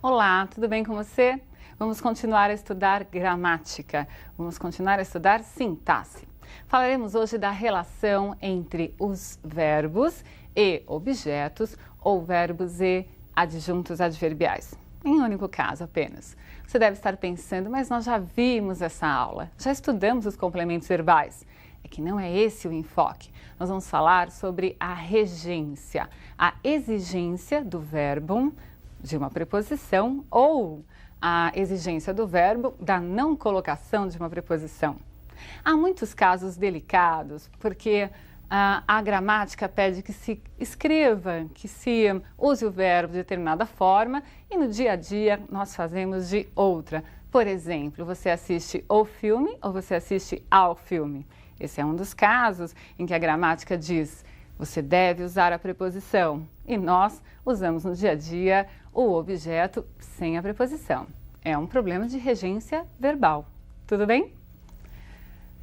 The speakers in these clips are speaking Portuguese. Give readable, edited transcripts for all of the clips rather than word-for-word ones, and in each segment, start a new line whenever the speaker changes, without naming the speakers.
Olá, tudo bem com você? Vamos continuar a estudar gramática, vamos continuar a estudar sintaxe. Falaremos hoje da relação entre os verbos e objetos ou verbos e adjuntos adverbiais. Em um único caso apenas. Você deve estar pensando, mas nós já vimos essa aula, já estudamos os complementos verbais. É que não é esse o enfoque. Nós vamos falar sobre a regência, a exigência do verbo de uma preposição ou a exigência do verbo da não colocação de uma preposição. Há muitos casos delicados, porque a gramática pede que se escreva, que se use o verbo de determinada forma e no dia a dia nós fazemos de outra. Por exemplo, você assiste o filme ou você assiste ao filme. Esse é um dos casos em que a gramática diz você deve usar a preposição e nós usamos no dia a dia o objeto sem a preposição. É um problema de regência verbal. Tudo bem?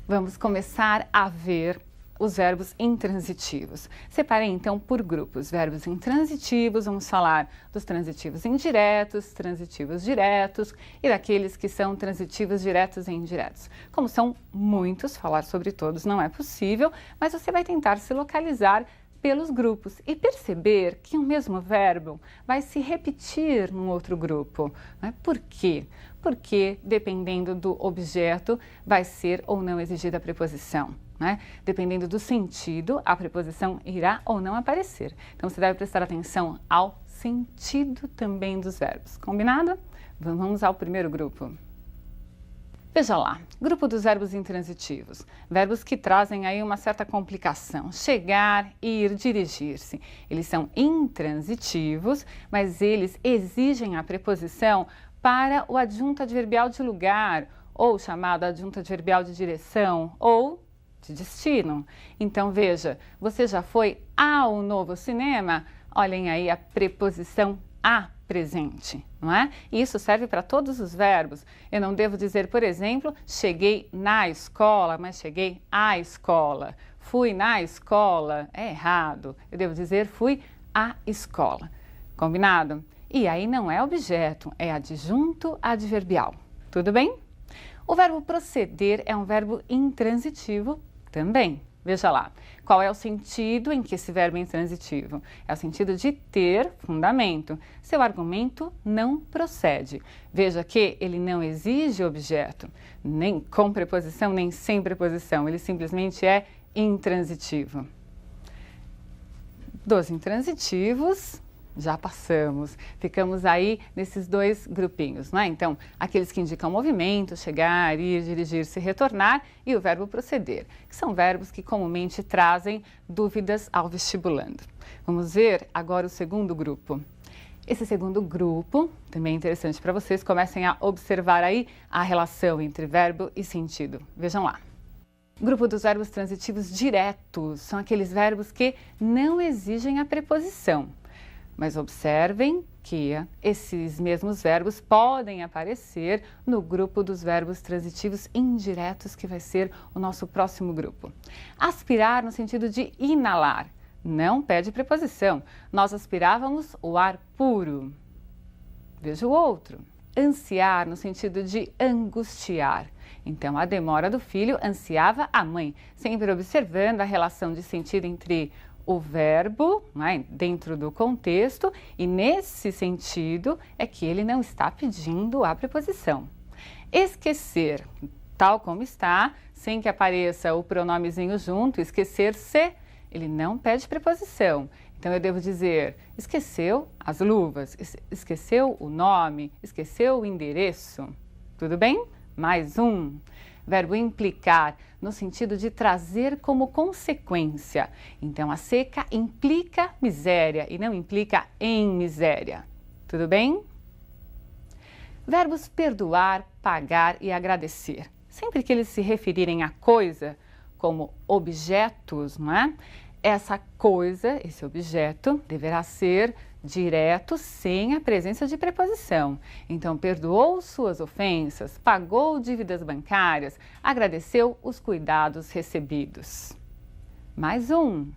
Vamos começar a ver os verbos intransitivos. Separei então por grupos. Verbos intransitivos, vamos falar dos transitivos indiretos, transitivos diretos e daqueles que são transitivos diretos e indiretos. Como são muitos, falar sobre todos não é possível, mas você vai tentar se localizar pelos grupos e perceber que o mesmo verbo vai se repetir num outro grupo. Né? Por quê? Porque, dependendo do objeto, vai ser ou não exigida a preposição. Né? Dependendo do sentido, a preposição irá ou não aparecer. Então, você deve prestar atenção ao sentido também dos verbos. Combinado? Vamos ao primeiro grupo. Veja lá, grupo dos verbos intransitivos, verbos que trazem aí uma certa complicação, chegar, ir, dirigir-se. Eles são intransitivos, mas eles exigem a preposição para o adjunto adverbial de lugar, ou chamado adjunto adverbial de direção, ou de destino. Então veja, você já foi ao novo cinema? Olhem aí a preposição a presente, não é? E isso serve para todos os verbos. Eu não devo dizer, por exemplo, cheguei na escola, mas cheguei à escola. Fui na escola, é errado. Eu devo dizer fui à escola. Combinado? E aí não é objeto, é adjunto adverbial. Tudo bem? O verbo proceder é um verbo intransitivo também. Veja lá, qual é o sentido em que esse verbo é intransitivo? É o sentido de ter fundamento. Seu argumento não procede. Veja que ele não exige objeto, nem com preposição, nem sem preposição. Ele simplesmente é intransitivo. Dos intransitivos, já passamos. Ficamos aí nesses dois grupinhos, não é? Então, aqueles que indicam movimento, chegar, ir, dirigir-se, retornar e o verbo proceder, que são verbos que comumente trazem dúvidas ao vestibulando. Vamos ver agora o segundo grupo. Esse segundo grupo, também é interessante para vocês, comecem a observar aí a relação entre verbo e sentido. Vejam lá. Grupo dos verbos transitivos diretos, são aqueles verbos que não exigem a preposição. Mas observem que esses mesmos verbos podem aparecer no grupo dos verbos transitivos indiretos, que vai ser o nosso próximo grupo. Aspirar no sentido de inalar, não pede preposição. Nós aspirávamos o ar puro. Veja o outro. Ansiar no sentido de angustiar. Então, a demora do filho ansiava a mãe, sempre observando a relação de sentido entre o verbo, né, dentro do contexto, e nesse sentido é que ele não está pedindo a preposição. Esquecer, tal como está, sem que apareça o pronomezinho junto, esquecer-se, ele não pede preposição. Então eu devo dizer, esqueceu as luvas, esqueceu o nome, esqueceu o endereço. Tudo bem? Mais um. Verbo implicar, no sentido de trazer como consequência. Então, a seca implica miséria e não implica em miséria. Tudo bem? Verbos perdoar, pagar e agradecer. Sempre que eles se referirem a coisa como objetos, não é? Essa coisa, esse objeto, deverá ser direto sem a presença de preposição. Então, perdoou suas ofensas, pagou dívidas bancárias, agradeceu os cuidados recebidos. Mais um.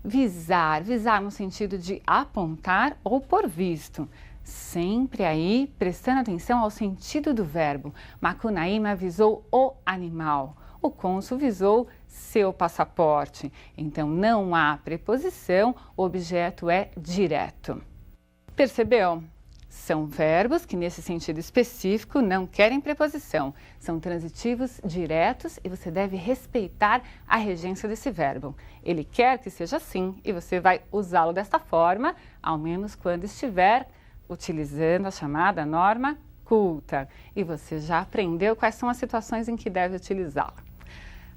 Visar, visar no sentido de apontar ou por visto. Sempre aí prestando atenção ao sentido do verbo. Macunaíma visou o animal, o cônsul visou seu passaporte. Então não há preposição, o objeto é direto. Percebeu? São verbos que nesse sentido específico não querem preposição. São transitivos diretos e você deve respeitar a regência desse verbo. Ele quer que seja assim e você vai usá-lo desta forma, ao menos quando estiver utilizando a chamada norma culta. E você já aprendeu quais são as situações em que deve utilizá-la.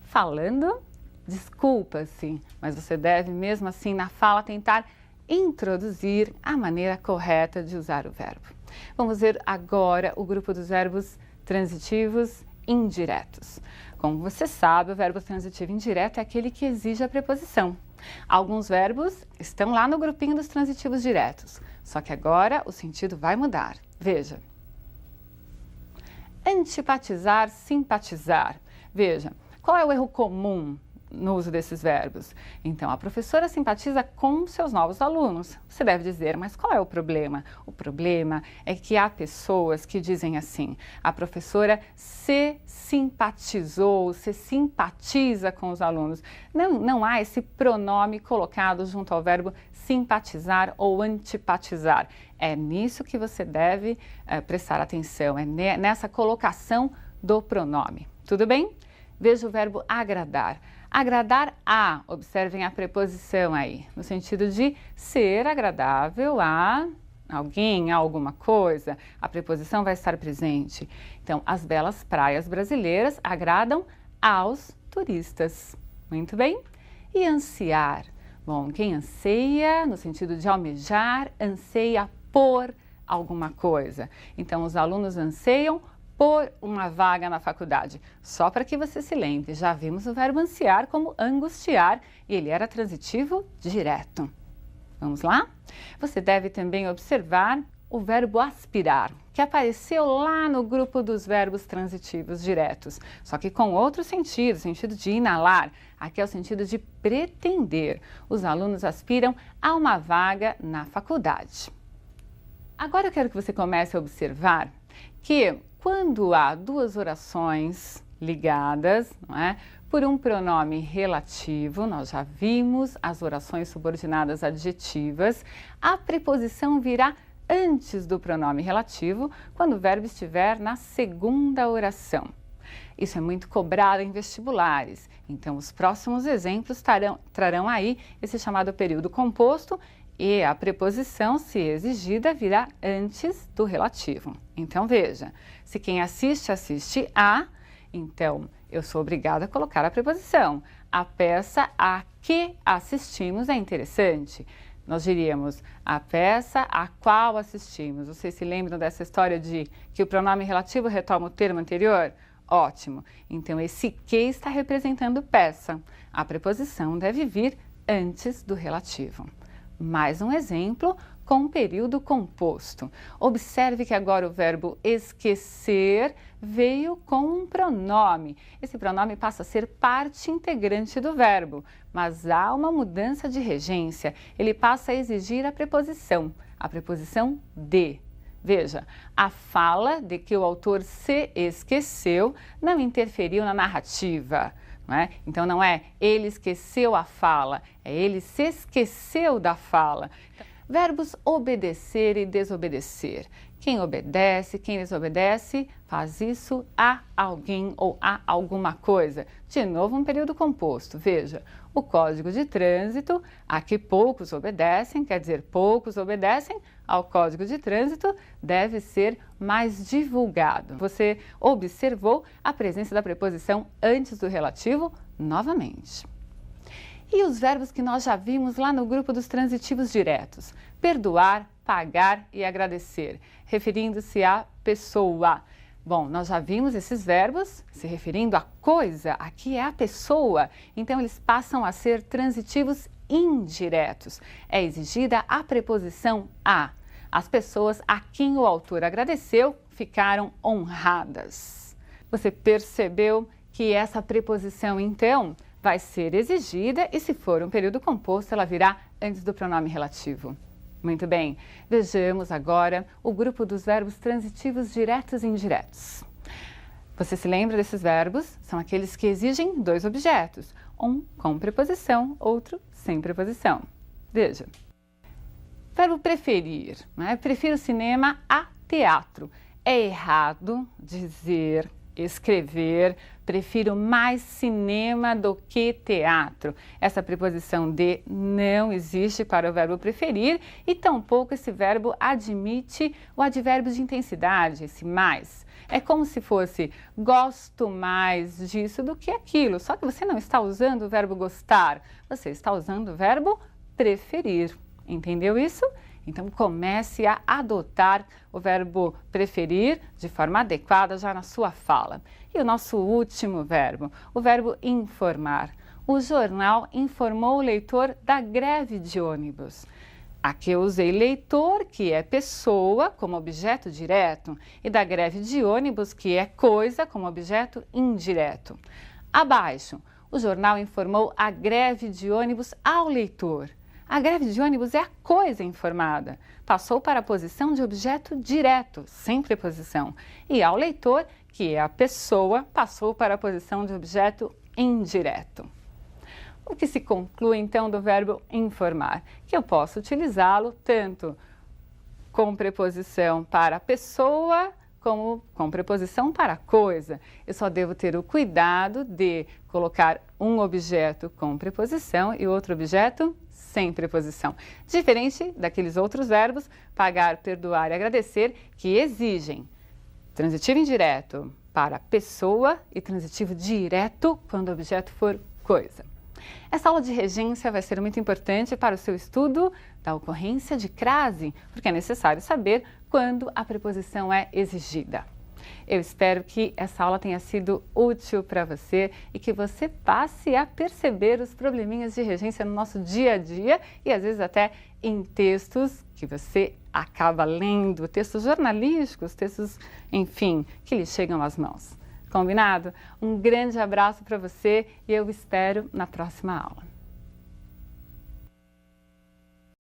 Falando, desculpa-se, mas você deve mesmo assim na fala tentar introduzir a maneira correta de usar o verbo. Vamos ver agora o grupo dos verbos transitivos indiretos. Como você sabe, o verbo transitivo indireto é aquele que exige a preposição. Alguns verbos estão lá no grupinho dos transitivos diretos, só que agora o sentido vai mudar. Veja. Antipatizar, simpatizar. Veja, qual é o erro comum no uso desses verbos? Então, a professora simpatiza com seus novos alunos. Você deve dizer, mas qual é o problema? O problema é que há pessoas que dizem assim, a professora se simpatizou, se simpatiza com os alunos. Não há esse pronome colocado junto ao verbo simpatizar ou antipatizar. É nisso que você deve prestar atenção, é nessa colocação do pronome. Tudo bem? Veja o verbo agradar. Agradar a, observem a preposição aí, no sentido de ser agradável a alguém, a alguma coisa. A preposição vai estar presente. Então, as belas praias brasileiras agradam aos turistas. Muito bem? E ansiar. Bom, quem anseia, no sentido de almejar, anseia por alguma coisa. Então, os alunos anseiam por uma vaga na faculdade. Só para que você se lembre, já vimos o verbo ansiar como angustiar e ele era transitivo direto. Vamos lá? Você deve também observar o verbo aspirar, que apareceu lá no grupo dos verbos transitivos diretos, só que com outro sentido, sentido de inalar. Aqui é o sentido de pretender. Os alunos aspiram a uma vaga na faculdade. Agora eu quero que você comece a observar que quando há duas orações ligadas, não é, por um pronome relativo, nós já vimos as orações subordinadas adjetivas, a preposição virá antes do pronome relativo quando o verbo estiver na segunda oração. Isso é muito cobrado em vestibulares, então os próximos exemplos trarão aí esse chamado período composto e a preposição, se exigida, virá antes do relativo. Então veja, se quem assiste, assiste a, então eu sou obrigada a colocar a preposição. A peça a que assistimos é interessante. Nós diríamos a peça a qual assistimos. Vocês se lembram dessa história de que o pronome relativo retoma o termo anterior? Ótimo. Então esse que está representando peça. A preposição deve vir antes do relativo. Mais um exemplo com período composto. Observe que agora o verbo esquecer veio com um pronome. Esse pronome passa a ser parte integrante do verbo, mas há uma mudança de regência. Ele passa a exigir a preposição de. Veja, a fala de que o autor se esqueceu não interferiu na narrativa. Não é? Então não é ele esqueceu a fala, é ele se esqueceu da fala. Verbos obedecer e desobedecer. Quem obedece, quem desobedece, faz isso a alguém ou a alguma coisa. De novo, um período composto. Veja, o Código de Trânsito, a que poucos obedecem, quer dizer, poucos obedecem ao Código de Trânsito, deve ser mais divulgado. Você observou a presença da preposição antes do relativo novamente. E os verbos que nós já vimos lá no grupo dos transitivos diretos: perdoar, pagar e agradecer, referindo-se à pessoa. Bom, nós já vimos esses verbos se referindo à coisa, aqui é a pessoa, então eles passam a ser transitivos indiretos. É exigida a preposição a. As pessoas a quem o autor agradeceu ficaram honradas. Você percebeu que essa preposição, então, vai ser exigida e, se for um período composto, ela virá antes do pronome relativo. Muito bem, vejamos agora o grupo dos verbos transitivos diretos e indiretos. Você se lembra desses verbos? São aqueles que exigem dois objetos, um com preposição, outro sem preposição. Veja. Verbo preferir, né? Prefiro cinema a teatro. É errado dizer, escrever, prefiro mais cinema do que teatro. Essa preposição de não existe para o verbo preferir e tampouco esse verbo admite o advérbio de intensidade, esse mais. É como se fosse gosto mais disso do que aquilo, só que você não está usando o verbo gostar, você está usando o verbo preferir. Entendeu isso? Então comece a adotar o verbo preferir de forma adequada já na sua fala. E o nosso último verbo, o verbo informar. O jornal informou o leitor da greve de ônibus. Aqui eu usei leitor, que é pessoa, como objeto direto, e da greve de ônibus, que é coisa, como objeto indireto. Abaixo, o jornal informou a greve de ônibus ao leitor. A greve de ônibus é a coisa informada. Passou para a posição de objeto direto, sem preposição. E ao leitor, que é a pessoa, passou para a posição de objeto indireto. O que se conclui então do verbo informar? Que eu posso utilizá-lo tanto com preposição para pessoa, como com preposição para coisa. Eu só devo ter o cuidado de colocar um objeto com preposição e outro objeto sem preposição. Diferente daqueles outros verbos, pagar, perdoar e agradecer, que exigem transitivo indireto para pessoa e transitivo direto quando o objeto for coisa. Essa aula de regência vai ser muito importante para o seu estudo da ocorrência de crase, porque é necessário saber quando a preposição é exigida. Eu espero que essa aula tenha sido útil para você e que você passe a perceber os probleminhas de regência no nosso dia a dia e às vezes até em textos que você acaba lendo, textos jornalísticos, textos, enfim, que lhe chegam às mãos. Combinado? Um grande abraço para você e eu espero na próxima aula.